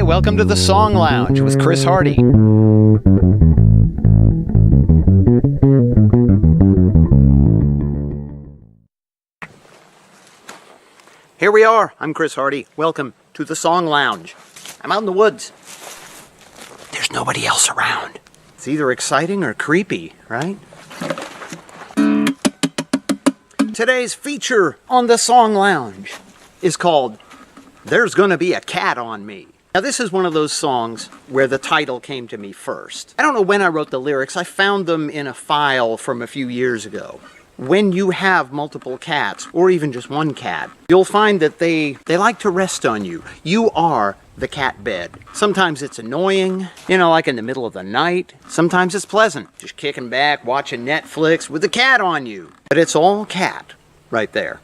welcome to the Song Lounge with Chris Hardy. Here we are. I'm Chris Hardy. Welcome to the Song Lounge. I'm out in the woods. There's nobody else around. It's either exciting or creepy, right? Today's feature on the Song Lounge is called There's Gonna Be a Cat on Me. Now this is one of those songs where the title came to me first. I don't know when I wrote the lyrics. I found them in a file from a few years ago. When you have multiple cats, or even just one cat, you'll find that they like to rest on you. You are the cat bed. Sometimes it's annoying, like in the middle of the night. Sometimes it's pleasant, just kicking back, watching Netflix with the cat on you. But it's all cat right there.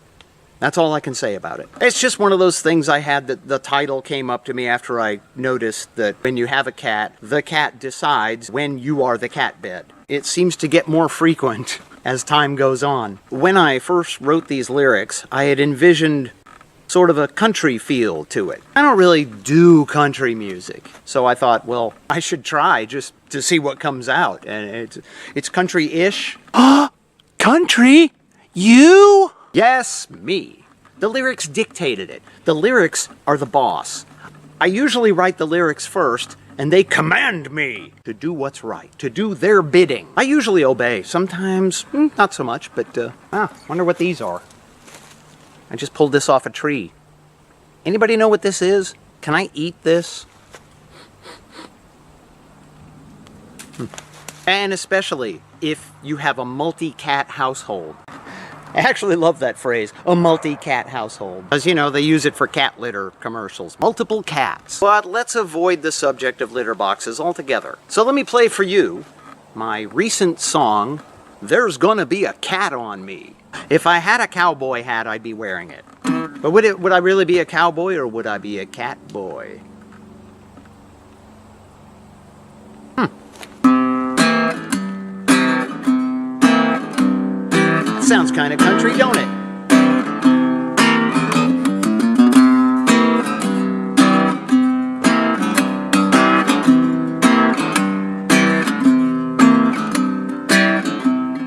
That's all I can say about it. It's just one of those things I had that the title came up to me after I noticed that when you have a cat, the cat decides when you are the cat bed. It seems to get more frequent as time goes on. When I first wrote these lyrics, I had envisioned sort of a country feel to it. I don't really do country music, so I thought, well, I should try just to see what comes out. And it's country-ish. Country? You? Yes, me. The lyrics dictated it. The lyrics are the boss. I usually write the lyrics first, and they command me to do what's right, to do their bidding. I usually obey. Sometimes, not so much, but, wonder what these are. I just pulled this off a tree. Anybody know what this is? Can I eat this? And especially if you have a multi-cat household. I actually love that phrase, a multi-cat household. Because, they use it for cat litter commercials. Multiple cats. But let's avoid the subject of litter boxes altogether. So let me play for you my recent song, There's Gonna Be a Cat on Me. If I had a cowboy hat, I'd be wearing it. But would I really be a cowboy, or would I be a cat boy? Sounds kind of country, don't it?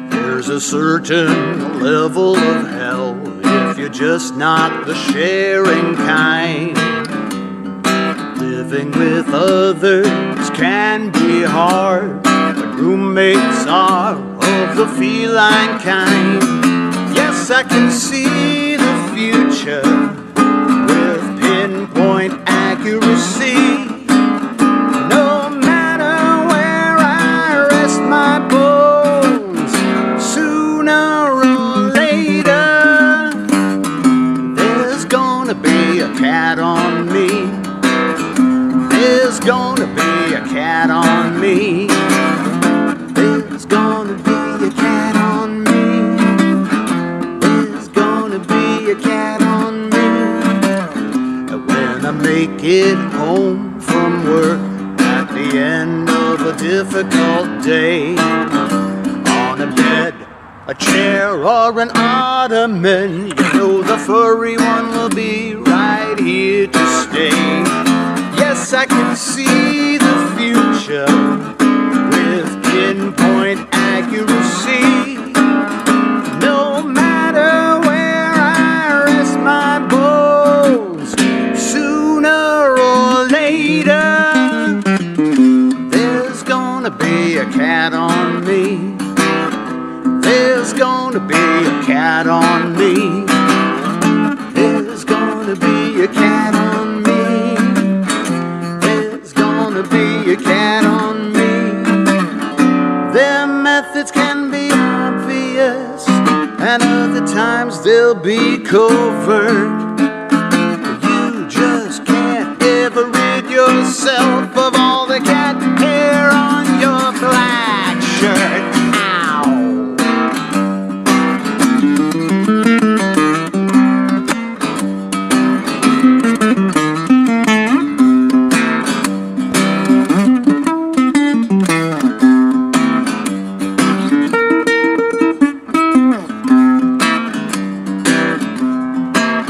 There's a certain level of hell if you're just not the sharing kind. Living with others can be hard, but roommates are of the feline kind. Yes, I can see the future with pinpoint accuracy. No matter where I rest my bones, sooner or later, there's gonna be a cat on me. There's gonna be a cat on me. There's gonna be a cat on me. There's gonna be a cat on me. And when I make it home from work at the end of a difficult day, on a bed, a chair, or an ottoman, the furry one will be right here to stay. Yes, I can see the future with pinpoint accuracy. No matter where I rest my bones, sooner or later, there's gonna be a cat on me. There's gonna be a cat on me. There's gonna be a cat on me. There's gonna be a cat on me. Their methods can be obvious, and other times they'll be covert. You just can't ever rid yourself of all the cat hair on your black shirt.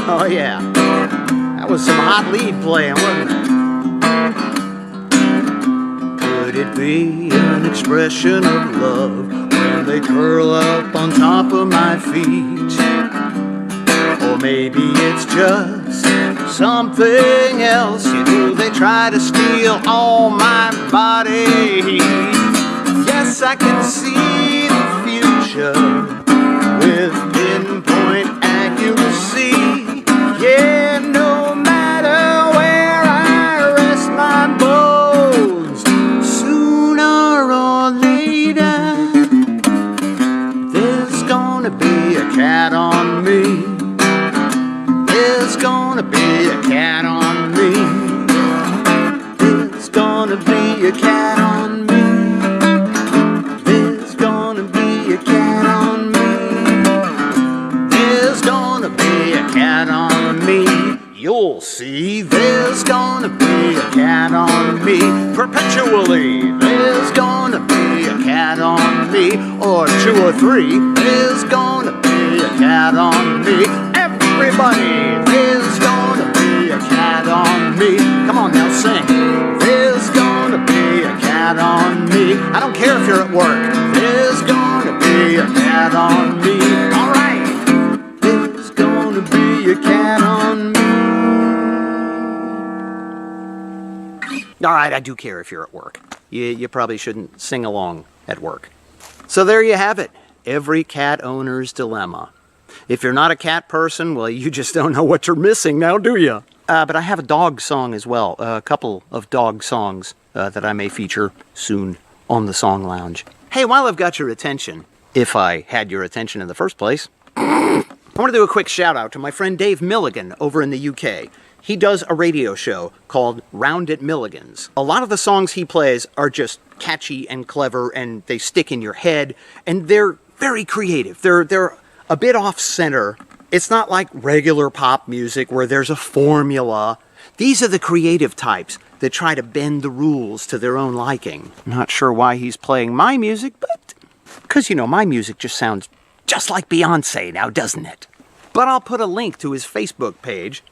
Oh yeah, that was some hot lead playing, wasn't it? Could it be an expression of love when they curl up on top of my feet? Or maybe it's just something else. You know, they try to steal all my body heat. Yes, I can see the future with pinpoint accuracy. Yeah, no matter where I rest my bones, sooner or later there's gonna be a cat on me. There's gonna be a cat on me. There's gonna be a cat on me. There's gonna be a cat on me. There's gonna be a cat on me. You'll see, there's gonna be a cat on me. Perpetually, there's gonna be a cat on me. Or two or three, there's gonna be a cat on me. Everybody, there's gonna be a cat on me. Come on now, sing. There's gonna be a cat on me. I don't care if you're at work. There's gonna be a cat on me. All right. There's gonna be a cat on me. All right, I do care if you're at work. You probably shouldn't sing along at work. So there you have it. Every cat owner's dilemma. If you're not a cat person, well, you just don't know what you're missing now, do you? But I have a dog song as well. A couple of dog songs that I may feature soon on the Song Lounge. Hey, while I've got your attention, if I had your attention in the first place, I want to do a quick shout out to my friend Dave Milligan over in the UK. He does a radio show called Round at Milligan's. A lot of the songs he plays are just catchy and clever, and they stick in your head, and they're very creative. They're a bit off-center. It's not like regular pop music where there's a formula. These are the creative types that try to bend the rules to their own liking. Not sure why he's playing my music, but because, you know, my music just sounds just like Beyonce now, doesn't it? But I'll put a link to his Facebook page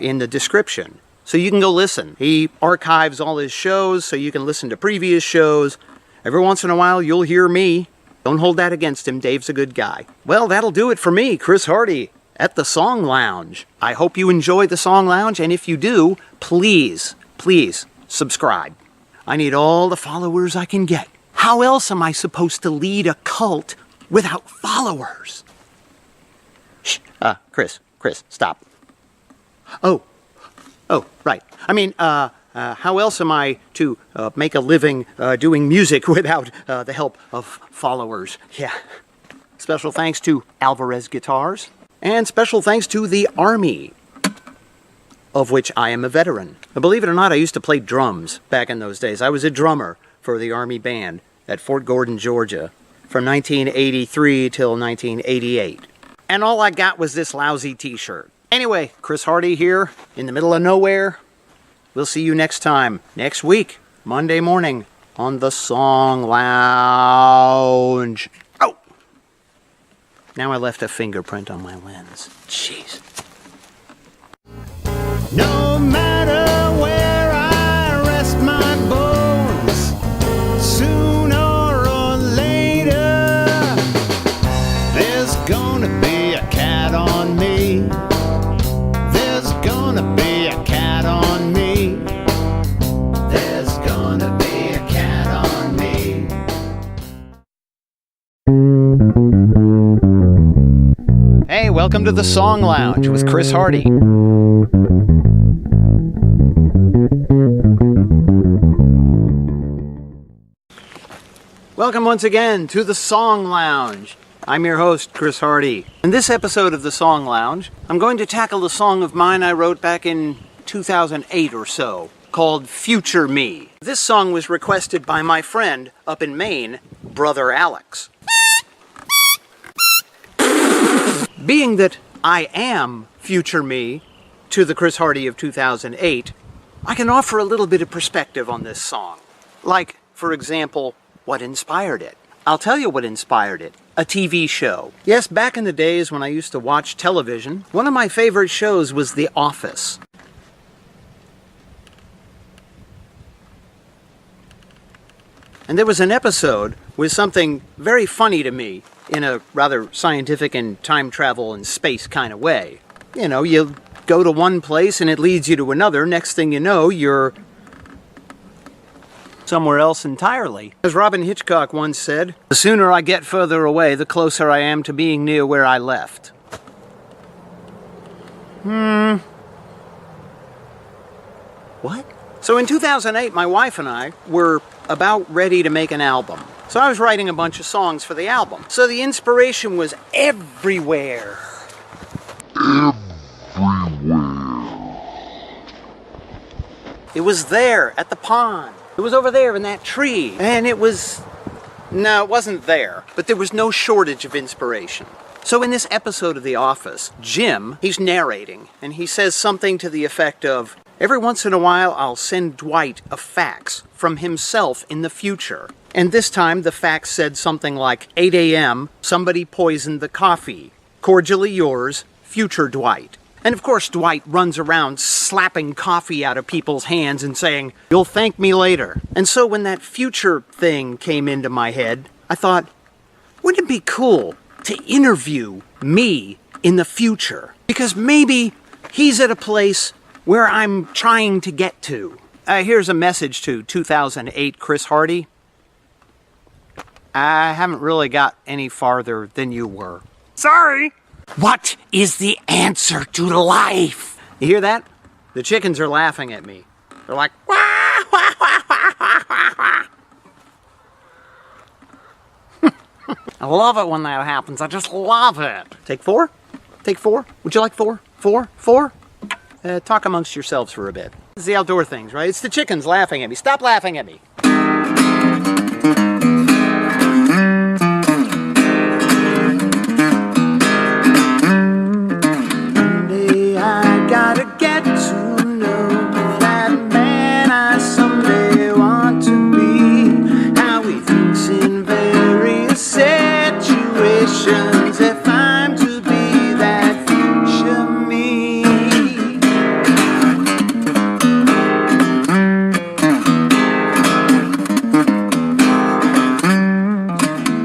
in the description, so you can go listen. He archives all his shows, so you can listen to previous shows. Every once in a while, you'll hear me. Don't hold that against him. Dave's a good guy. Well, that'll do it for me, Chris Hardy, at the Song Lounge. I hope you enjoy the Song Lounge, and if you do, please, please subscribe. I need all the followers I can get. How else am I supposed to lead a cult without followers? Shh, Chris, stop. Oh, right. I mean, how else am I to make a living doing music without the help of followers? Yeah. Special thanks to Alvarez Guitars, and special thanks to the Army, of which I am a veteran. Now, believe it or not, I used to play drums back in those days. I was a drummer for the Army band at Fort Gordon, Georgia, from 1983 till 1988. And all I got was this lousy t-shirt. Anyway, Chris Hardy here in the middle of nowhere. We'll see you next time, next week, Monday morning, on the Song Lounge. Oh! Now I left a fingerprint on my lens. Jeez. No matter where I rest my bones, sooner or later, there's gonna be a cat on me. There's gonna be a cat on me. There's gonna be a cat on me. Hey, welcome to the Song Lounge with Chris Hardy. Welcome once again to the Song Lounge. I'm your host, Chris Hardy. In this episode of the Song Lounge, I'm going to tackle a song of mine I wrote back in 2008 or so, called Future Me. This song was requested by my friend up in Maine, Brother Alex. Being that I am Future Me to the Chris Hardy of 2008, I can offer a little bit of perspective on this song. Like, for example, what inspired it? I'll tell you what inspired it. A TV show. Yes, back in the days when I used to watch television, one of my favorite shows was The Office. And there was an episode with something very funny to me in a rather scientific and time travel and space kind of way. You know, you go to one place and it leads you to another. Next thing you know, you're somewhere else entirely. As Robin Hitchcock once said, the sooner I get further away, the closer I am to being near where I left. What? So in 2008, my wife and I were about ready to make an album. So I was writing a bunch of songs for the album. So the inspiration was everywhere. It was there at the pond. It was over there in that tree. And it was... No, it wasn't there. But there was no shortage of inspiration. So in this episode of The Office, Jim, he's narrating, and he says something to the effect of, every once in a while I'll send Dwight a fax from himself in the future. And this time the fax said something like, 8 a.m., somebody poisoned the coffee. Cordially yours, future Dwight. And of course Dwight runs around slapping coffee out of people's hands and saying, you'll thank me later. And so when that future thing came into my head, I thought, wouldn't it be cool to interview me in the future? Because maybe he's at a place where I'm trying to get to. Here's a message to 2008 Chris Hardy. I haven't really got any farther than you were. Sorry! What is the answer to life? You hear that? The chickens are laughing at me. They're like, wah, wah, wah, wah, wah, wah, wah. I love it when that happens. I just love it. Take 4? Take 4? Would you like 4? 4? 4? Talk amongst yourselves for a bit. It's the outdoor things, right? It's the chickens laughing at me. Stop laughing at me. Someday I gotta get to know that man I someday want to be. How he thinks in various situations. If I'm to be that future me.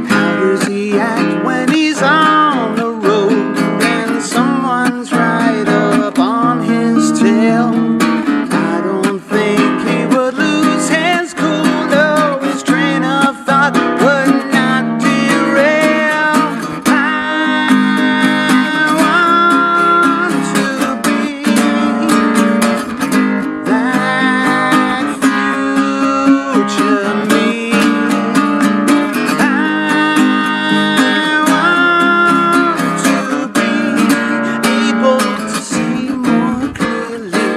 How does he act when he's on the road and someone's right up on his tail? I don't think he would lose his cool, though his train of thought would not derail. I want to be that future me. I want to be able to see more clearly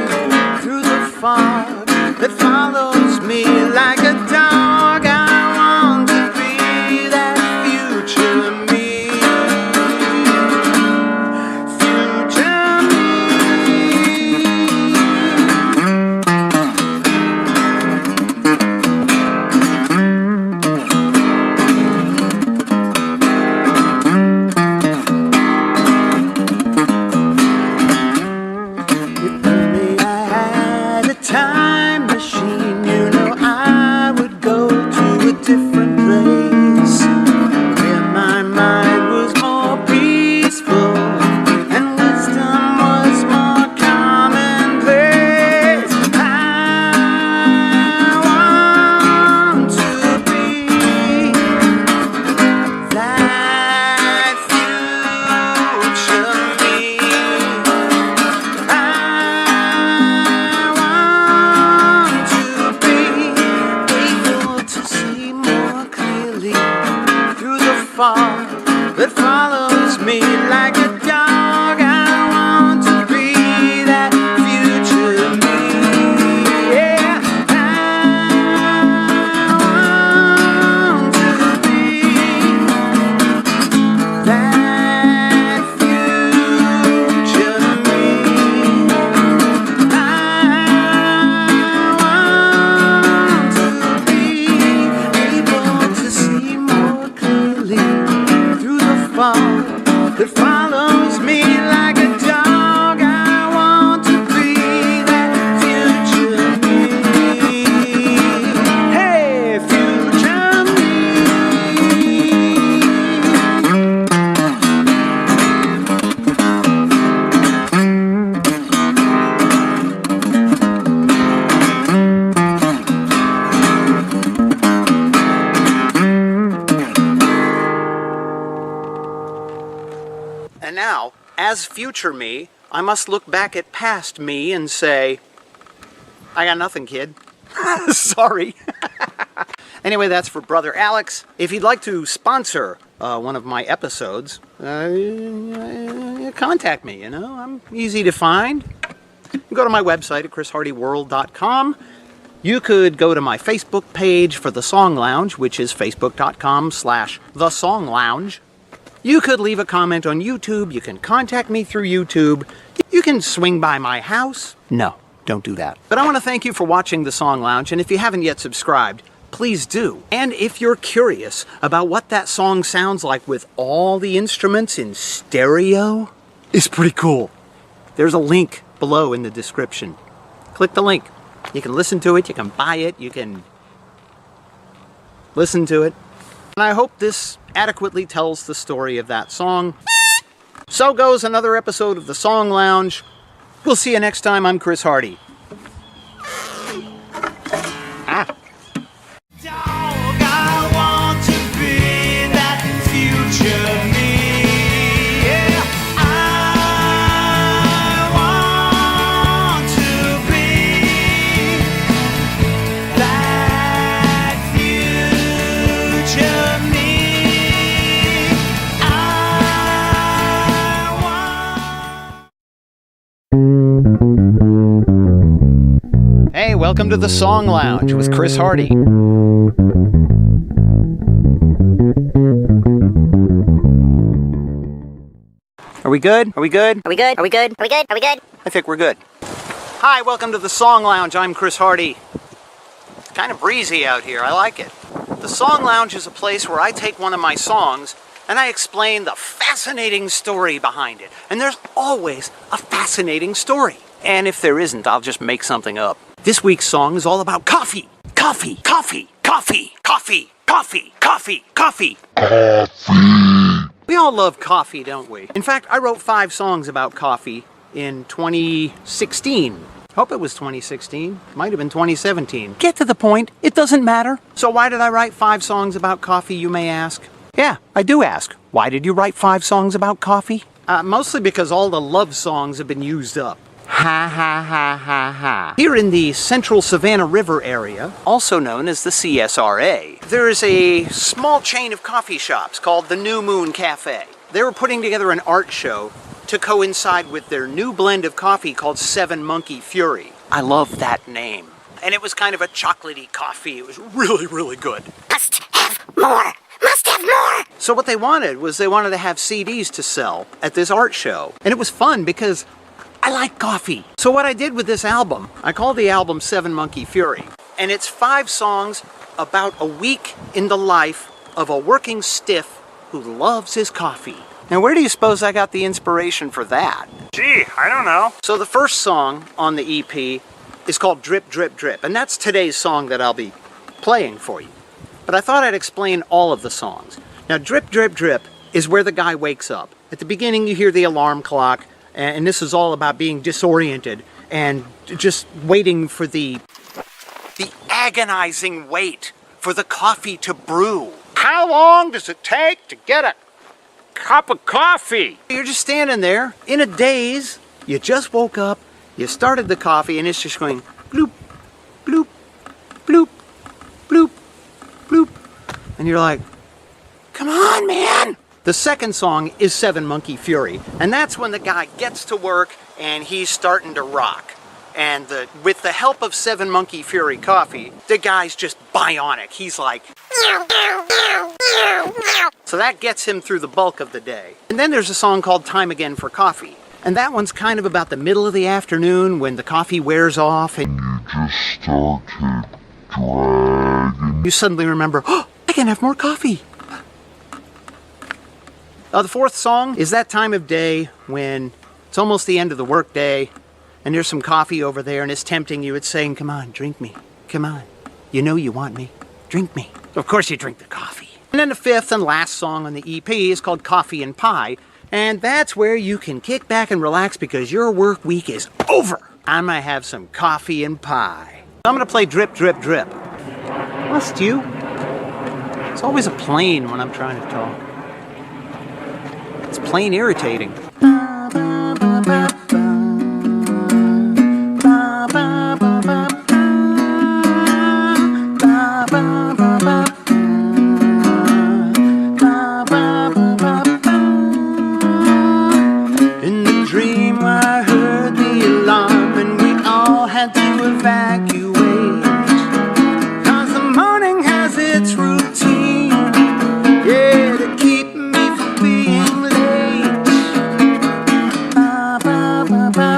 through the fog that follows me like a dog. I want to be that future me. Future me. If only I had a time machine, you know I as future me, I must look back at past me and say, I got nothing, kid. Sorry. Anyway, that's for Brother Alex. If you'd like to sponsor one of my episodes, contact me, you know. I'm easy to find. You can go to my website at chrishardyworld.com. You could go to my Facebook page for The Song Lounge, which is facebook.com/thesonglounge. You could leave a comment on YouTube. You can contact me through YouTube. You can swing by my house. No, don't do that. But I want to thank you for watching The Song Lounge, and if you haven't yet subscribed, please do. And if you're curious about what that song sounds like with all the instruments in stereo, it's pretty cool. There's a link below in the description. Click the link. You can listen to it, you can buy it, you can listen to it. And I hope this adequately tells the story of that song. So goes another episode of The Song Lounge. We'll see you next time. I'm Chris Hardy. Hey, welcome to The Song Lounge with Chris Hardy. Are we good? Are we good? Are we good? Are we good? Are we good? Are we good? I think we're good. Hi, welcome to The Song Lounge. I'm Chris Hardy. It's kind of breezy out here. I like it. The Song Lounge is a place where I take one of my songs and I explain the fascinating story behind it. And there's always a fascinating story. And if there isn't, I'll just make something up. This week's song is all about coffee. Coffee, coffee, coffee, coffee, coffee, coffee, coffee. Coffee. We all love coffee, don't we? In fact, I wrote 5 songs about coffee in 2016. Hope it was 2016. Might have been 2017. Get to the point. It doesn't matter. So why did I write 5 songs about coffee, you may ask? Yeah, I do ask. Why did you write 5 songs about coffee? Mostly because all the love songs have been used up. Ha ha ha ha ha. Here in the Central Savannah River area, also known as the CSRA, there is a small chain of coffee shops called the New Moon Cafe. They were putting together an art show to coincide with their new blend of coffee called 7 Monkey Fury. I love that name. And it was kind of a chocolatey coffee. It was really, really good. Must have more. Must have more. So what they wanted was they wanted to have CDs to sell at this art show. And it was fun because I like coffee. So what I did with this album, I called the album 7 Monkey Fury. And it's 5 songs about a week in the life of a working stiff who loves his coffee. Now where do you suppose I got the inspiration for that? Gee, I don't know. So the first song on the EP is called Drip, Drip, Drip. And that's today's song that I'll be playing for you. But I thought I'd explain all of the songs. Now Drip, Drip, Drip is where the guy wakes up. At the beginning you hear the alarm clock. And this is all about being disoriented and just waiting for the agonizing wait for the coffee to brew. How long does it take to get a cup of coffee? You're just standing there in a daze. You just woke up, you started the coffee, and it's just going bloop, bloop, bloop, bloop, bloop. And you're like, come on, man. The second song is 7 Monkey Fury, and that's when the guy gets to work and he's starting to rock. And with the help of 7 Monkey Fury coffee, the guy's just bionic. He's like, so that gets him through the bulk of the day. And then there's a song called Time Again for Coffee. And that one's kind of about the middle of the afternoon when the coffee wears off and you just start to drag. You suddenly remember, oh, I can have more coffee. The fourth song is that time of day when it's almost the end of the work day and there's some coffee over there and it's tempting you. It's saying, come on, drink me. Come on. You know you want me. Drink me. Of course you drink the coffee. And then the fifth and last song on the EP is called Coffee and Pie. And that's where you can kick back and relax because your work week is over. I'm going to have some coffee and pie. I'm going to play Drip, Drip, Drip. Must you? It's always a plane when I'm trying to talk. It's plain irritating. In the dream I heard the alarm and we all had to evacuate, 'cause the morning has its routine, yeah, to keep me from being late. Ba, ba, ba, ba, ba,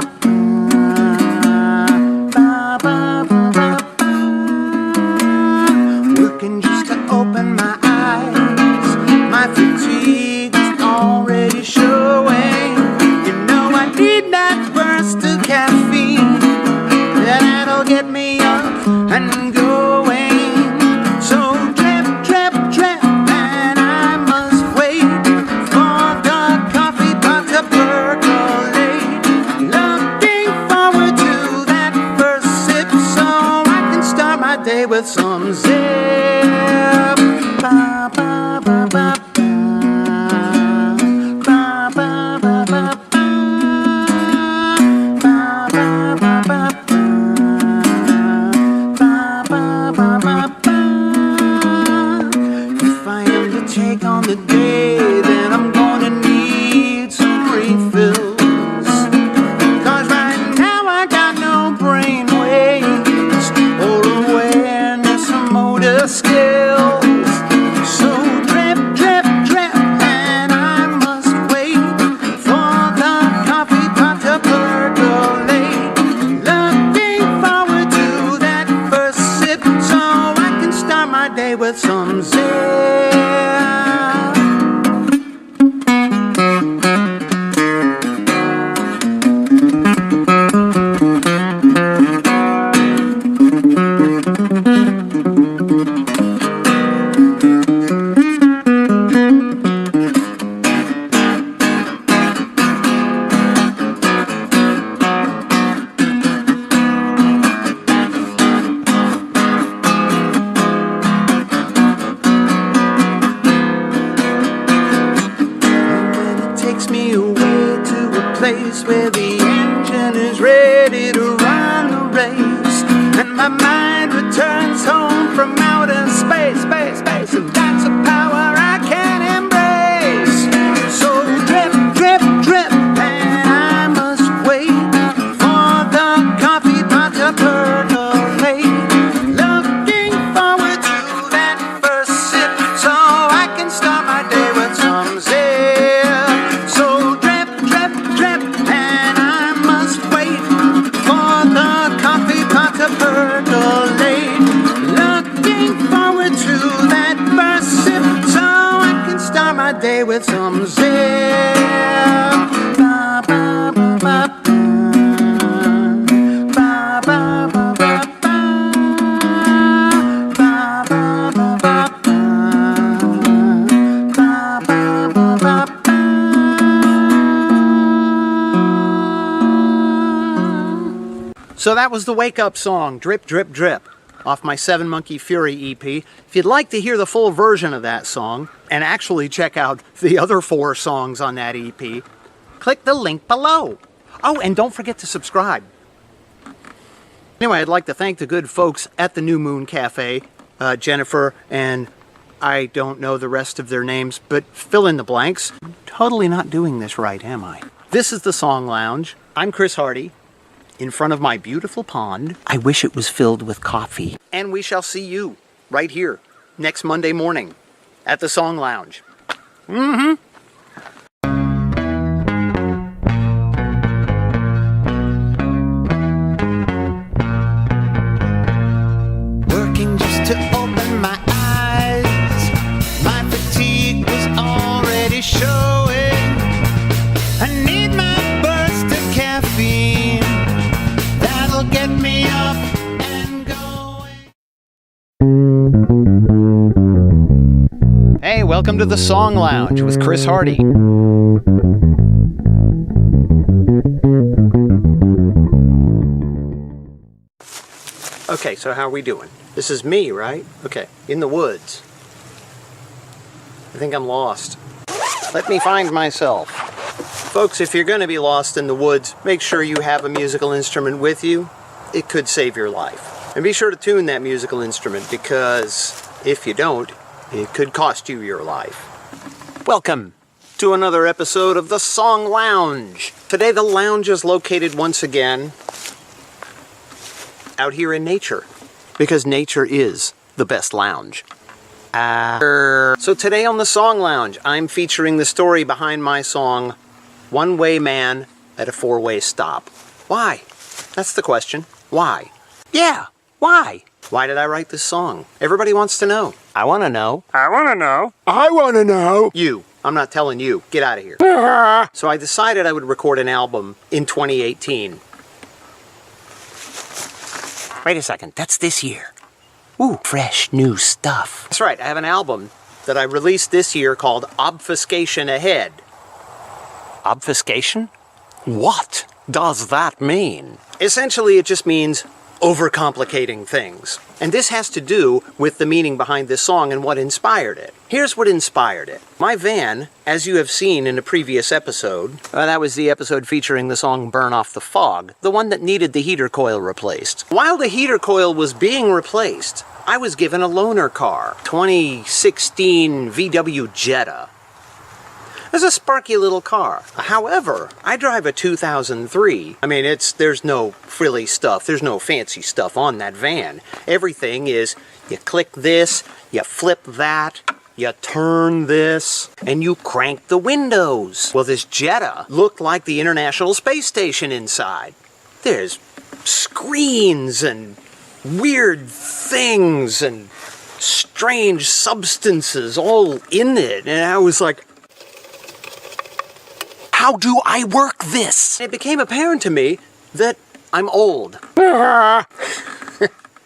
ba, ba, ba, ba. Working just to open my eyes, my fatigue is already showing. You know I need that burst of caffeine, that'll get me up and going. So drip, drip, drip, and I must wait for the coffee pot to percolate. Looking forward to that first sip so I can start my day with some zip. Ba, ba, ba, ba, ba. Ba, ba, ba, ba, ba. If I am to take on the day, then I'm gonna need some refills, 'cause right now I got no brain waves or awareness or motor skills. So drip, drip, drip, and I must wait for the coffee pot to percolate. Looking forward to that first sip so I can start my day with some zip. Takes me away to a place where the engine is ready to run the race, and my mind returns home from outer space, space, space, and that's a power I can't embrace. So drip, drip, drip, and I must wait for the coffee pot to percolate. Looking forward to that first sip so I can start my day with some zip. Percolate. Looking forward to that first sip so I can start my day with some zip. Ba, ba, ba, ba, ba, ba, ba, ba, ba. Ba, ba, ba, ba, ba, ba, ba, ba, ba. So that was the wake-up song, Drip, Drip, Drip, off my 7 Monkey Fury EP. If you'd like to hear the full version of that song, and actually check out the other 4 songs on that EP, click the link below. Oh, and don't forget to subscribe. Anyway, I'd like to thank the good folks at the New Moon Cafe, Jennifer, and I don't know the rest of their names, but fill in the blanks. I'm totally not doing this right, am I? This is the Song Lounge. I'm Chris Hardy. In front of my beautiful pond. I wish it was filled with coffee. And we shall see you right here next Monday morning at the Song Lounge. Working just to open my eyes. My fatigue was already showing. I need my burst of caffeine. Get me up and going. Hey, welcome to the Song Lounge with Chris Hardy. Okay, so how are we doing? This is me, right? Okay, in the woods. I think I'm lost. Let me find myself. Folks, if you're going to be lost in the woods, make sure you have a musical instrument with you. It could save your life. And be sure to tune that musical instrument, because if you don't, it could cost you your life. Welcome to another episode of the Song Lounge. Today the lounge is located once again out here in nature, because nature is the best lounge. So today on the Song Lounge, I'm featuring the story behind my song, One Way Man at a Four-Way Stop. Why? That's the question. Why? Yeah, why? Why did I write this song? Everybody wants to know. I want to know. I want to know. I want to know. You. I'm not telling you. Get out of here. So I decided I would record an album in 2018. Wait a second. That's this year. Ooh, fresh new stuff. That's right. I have an album that I released this year called Obfuscation Ahead. Obfuscation? What does that mean? Essentially, it just means overcomplicating things. And this has to do with the meaning behind this song and what inspired it. Here's what inspired it. My van, as you have seen in a previous episode, that was the episode featuring the song Burn Off the Fog, the one that needed the heater coil replaced. While the heater coil was being replaced, I was given a loaner car, 2016 VW Jetta. It's a sparky little car. However, I drive a 2003. I mean, there's no frilly stuff. There's no fancy stuff on that van. Everything is, you click this, you flip that, you turn this, and you crank the windows. Well, this Jetta looked like the International Space Station inside. There's screens and weird things and strange substances all in it. And I was like, how do I work this? It became apparent to me that I'm old. A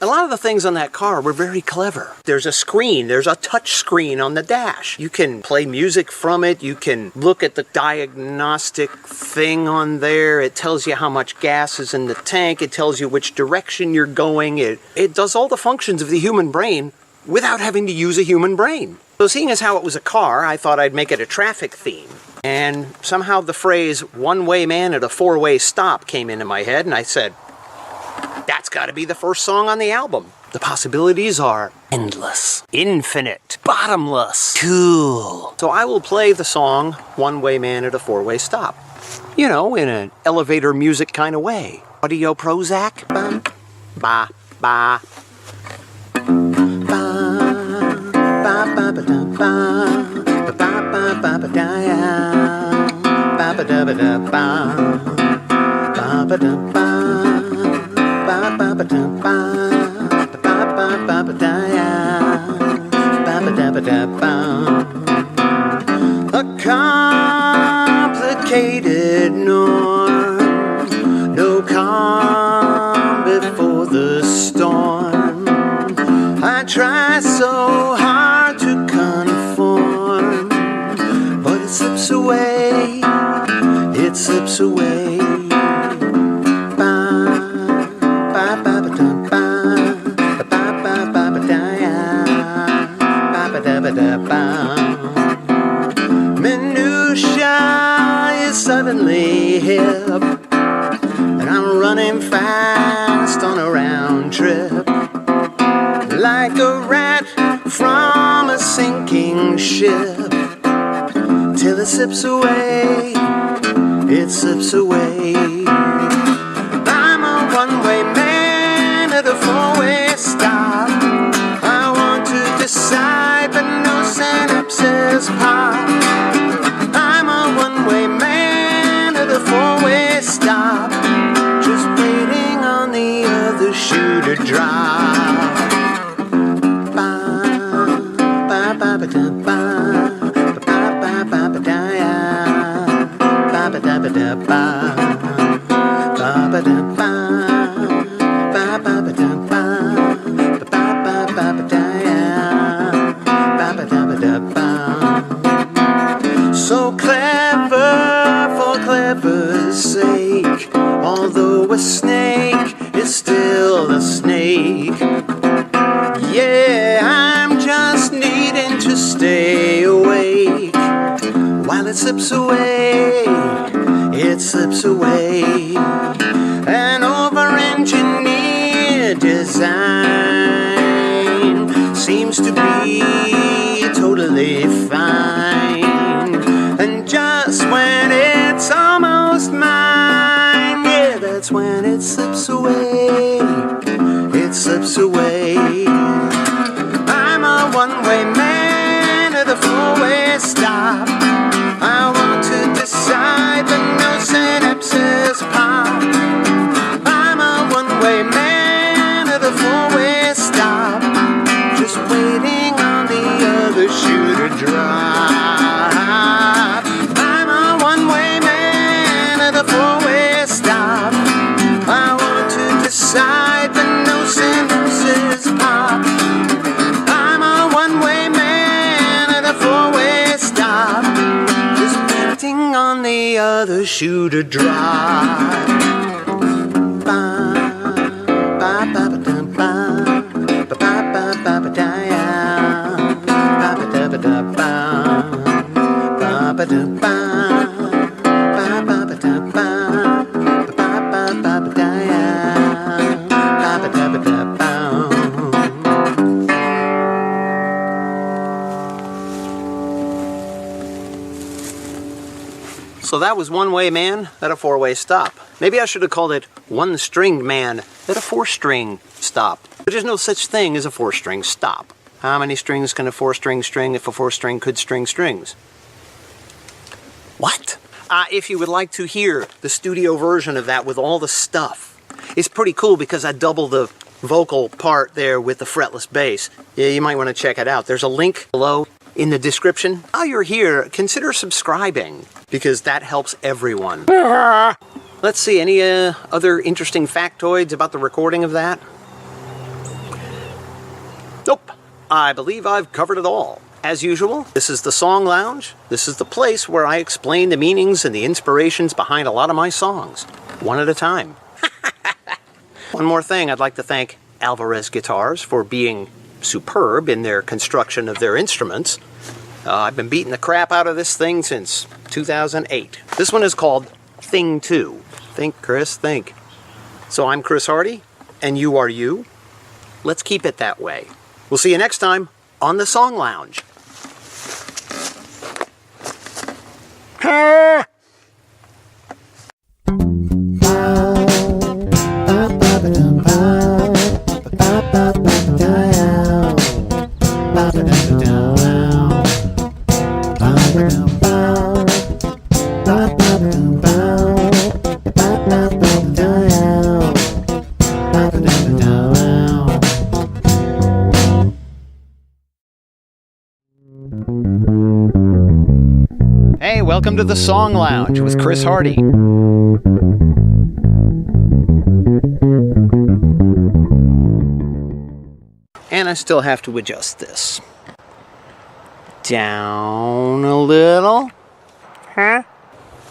lot of the things on that car were very clever. There's a screen, there's a touch screen on the dash. You can play music from it, you can look at the diagnostic thing on there. It tells you how much gas is in the tank, it tells you which direction you're going. It does all the functions of the human brain without having to use a human brain. So seeing as how it was a car, I thought I'd make it a traffic theme. And somehow the phrase, one-way man at a four-way stop, came into my head, and I said, that's got to be the first song on the album. The possibilities are endless, infinite, bottomless, cool. So I will play the song, One-Way Man at a Four-Way Stop. You know, in an elevator music kind of way. Audio Prozac. Ba, ba, ba. A complicated norm, no calm before the storm. I try so hard to conform, but it slips away, it slips away. Minutia is suddenly hip, and I'm running fast on a round trip, like a rat from a sinking ship, till it slips away, it slips away. I'm a one-way man at a four-way stop. I want to decide, but no synapses pop. I'm a one-way man at a four-way stop, just waiting on the other shoe to drop. So clever for clever's sake, although a snake is still a snake. Yeah, I'm just needing to stay awake while it slips away. slips away. An over-engineered design seems to be totally fine. And just when it's almost mine, yeah, that's when it slips away. It slips away. I'm a one-way man at a four-way stop. I want to decide, but no synapses pop. I'm a one-way man at a four-way stop, just waiting on the other shoe to drop. I'm a one-way man at a four-way stop. I want to decide, but no synapses pop. I'm a one-way man at a four-way stop, just waiting on the other shoe to drop. So that was One-Way Man at a four-way stop. Maybe I should have called it One-Stringed Man at a four-string stop. But there's no such thing as a four-string stop. How many strings can a four-string string if a four-string could string strings? What? If you would like to hear the studio version of that with all the stuff, it's pretty cool because I double the vocal part there with the fretless bass. Yeah, you might want to check it out. There's a link below in the description. While you're here, consider subscribing because that helps everyone. Let's see, any other interesting factoids about the recording of that? Nope. I believe I've covered it all. As usual, this is the Song Lounge. This is the place where I explain the meanings and the inspirations behind a lot of my songs, one at a time. One more thing, I'd like to thank Alvarez Guitars for being superb in their construction of their instruments. I've been beating the crap out of this thing since 2008. This one is called Thing 2. Think, Chris, think. So I'm Chris Hardy, and you are you. Let's keep it that way. We'll see you next time on the Song Lounge. Hey, welcome to the Song Lounge with Chris Hardy. And I still have to adjust this. Down a little. Huh?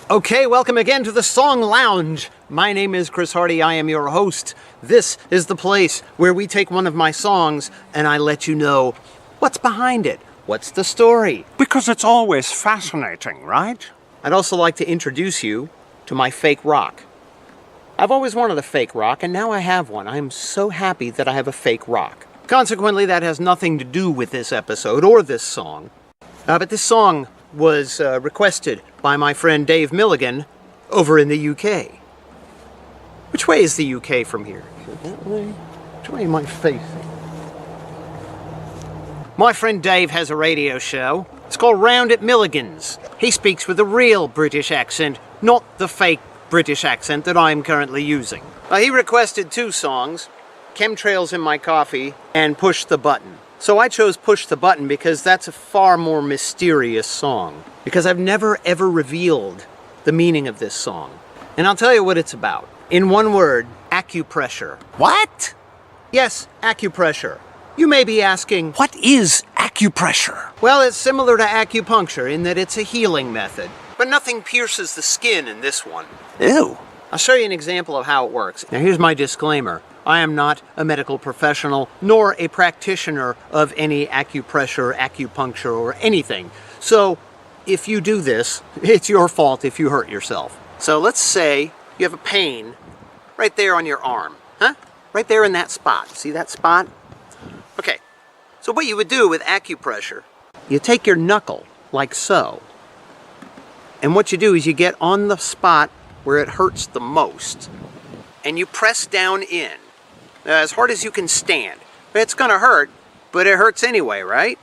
Okay, welcome again to the Song Lounge. My name is Chris Hardy. I am your host. This is the place where we take one of my songs and I let you know what's behind it. What's the story? Because it's always fascinating, right? I'd also like to introduce you to my fake rock. I've always wanted a fake rock, and now I have one. I am so happy that I have a fake rock. Consequently, that has nothing to do with this episode or this song. But this song was requested by my friend Dave Milligan over in the UK. Which way is the UK from here? Is it that way? Which way am I facing? My friend Dave has a radio show. It's called Round at Milligan's. He speaks with a real British accent, not the fake British accent that I'm currently using. He requested two songs, Chemtrails in My Coffee and Push the Button. So I chose Push the Button because that's a far more mysterious song. Because I've never ever revealed the meaning of this song. And I'll tell you what it's about. In one word, acupressure. What? Yes, acupressure. You may be asking, what is acupressure? Well, it's similar to acupuncture in that it's a healing method. But nothing pierces the skin in this one. Ew. I'll show you an example of how it works. Now here's my disclaimer. I am not a medical professional, nor a practitioner of any acupressure, acupuncture, or anything. So, if you do this, it's your fault if you hurt yourself. So let's say you have a pain right there on your arm, huh? Right there in that spot. See that spot? Okay, so what you would do with acupressure, you take your knuckle, like so, and what you do is you get on the spot where it hurts the most, and you press down in, as hard as you can stand. It's gonna hurt, but it hurts anyway, right?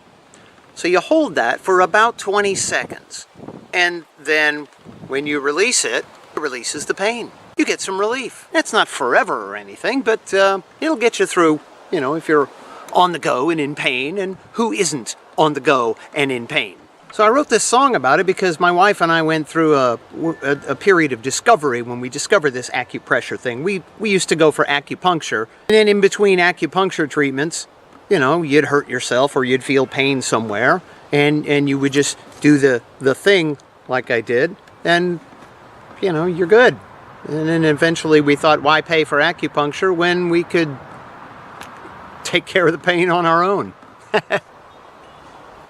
So you hold that for about 20 seconds, and then when you release it, it releases the pain. You get some relief. It's not forever or anything, but it'll get you through, you know, if you're on the go and in pain, and who isn't on the go and in pain? So I wrote this song about it because my wife and I went through a period of discovery when we discovered this acupressure thing. We used to go for acupuncture, and then in between acupuncture treatments, you know, you'd hurt yourself or you'd feel pain somewhere, and you would just do the thing like I did, and, you know, you're good. And then eventually we thought, why pay for acupuncture when we could take care of the pain on our own?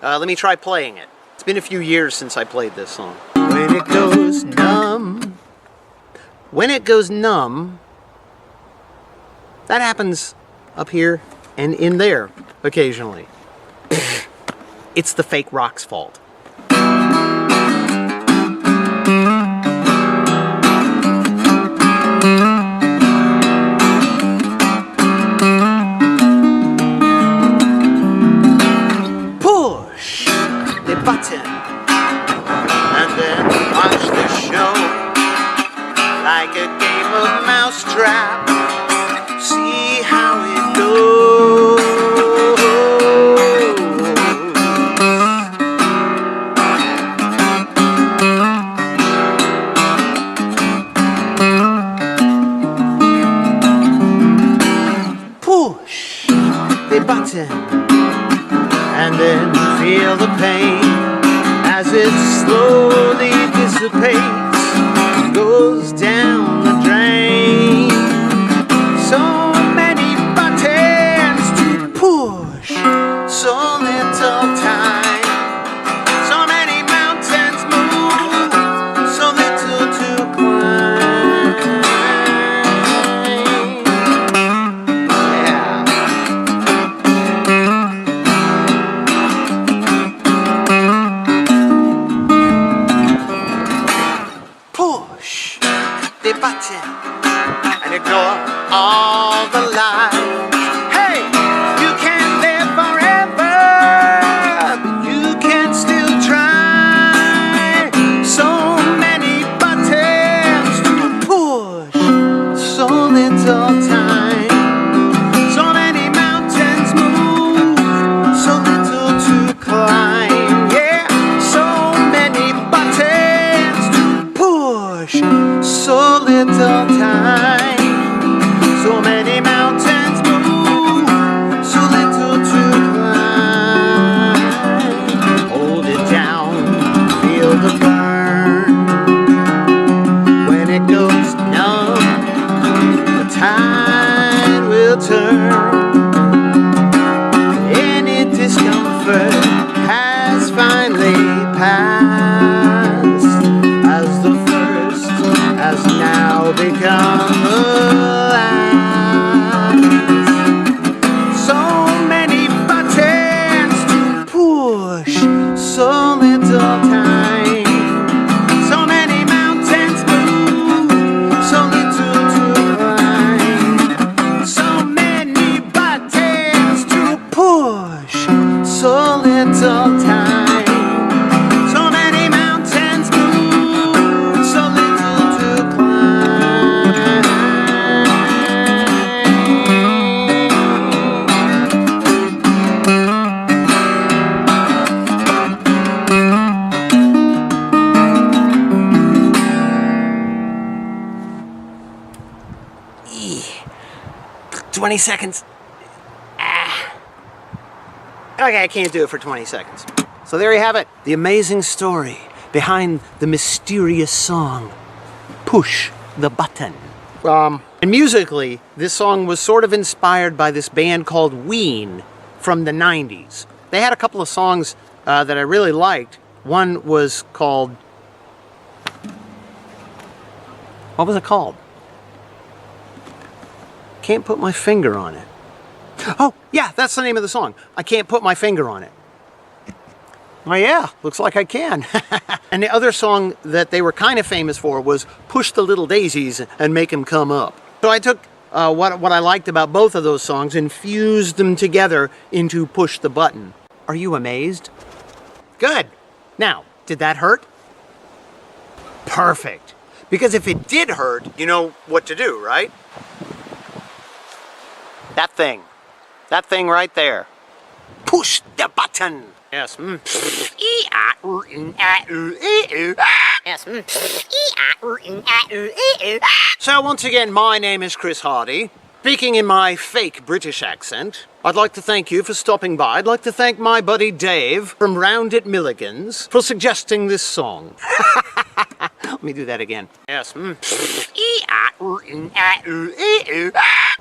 Let me try playing it. It's been a few years since I played this song. When it goes numb, when it goes numb, that happens up here and in there occasionally. It's the fake rock's fault. Button and then watch the show like a game of mousetrap. See how it goes. Push the button and then feel the pain as it slowly dissipates, goes down the drain. So many buttons to push, so little time. So many mountains move, so little to climb. Yeah. Push the button and ignore all the lies. Hey, you can live forever, but you can still try. So many buttons to push, so little time. So many mountains move, so little to climb. Yeah, so many buttons to push, so little time. So many mountains move, so little to climb. Hold it down, feel the burn. When it goes numb, the tide will turn. Any discomfort has finally passed, as the first has now become the last. So many buttons to push, so little time. So many mountains move, so little to climb. So many buttons to push, so little time. So many mountains move, so little to climb. Eeh. 20 seconds. Okay, I can't do it for 20 seconds. So there you have it. The amazing story behind the mysterious song, Push the Button. And musically, this song was sort of inspired by this band called Ween from the 90s. They had a couple of songs that I really liked. One was called What was it called? Can't put my finger on it. Oh, yeah, that's the name of the song. I can't put my finger on it. Oh yeah, looks like I can. And the other song that they were kind of famous for was Push the Little Daisies and Make 'Em Come Up. So I took what I liked about both of those songs and fused them together into Push the Button. Are you amazed? Good. Now, did that hurt? Perfect. Because if it did hurt, you know what to do, right? That thing. That thing right there. Push the button. Yes. Yes. So once again, my name is Chris Hardy. Speaking in my fake British accent, I'd like to thank you for stopping by. I'd like to thank my buddy Dave from Round at Milligan's for suggesting this song. Let me do that again. Yes.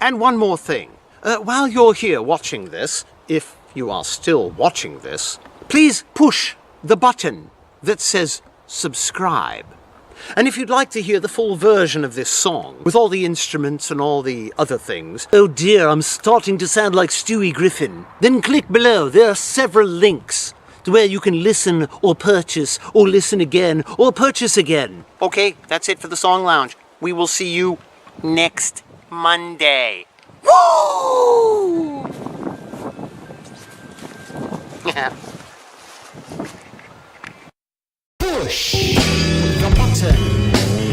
And one more thing. While you're here watching this, if you are still watching this, please push the button that says subscribe. And if you'd like to hear the full version of this song, with all the instruments and all the other things, oh dear, I'm starting to sound like Stewie Griffin, then click below. There are several links to where you can listen or purchase or listen again or purchase again. Okay, that's it for the Song Lounge. We will see you next Monday. Woo! Push the button.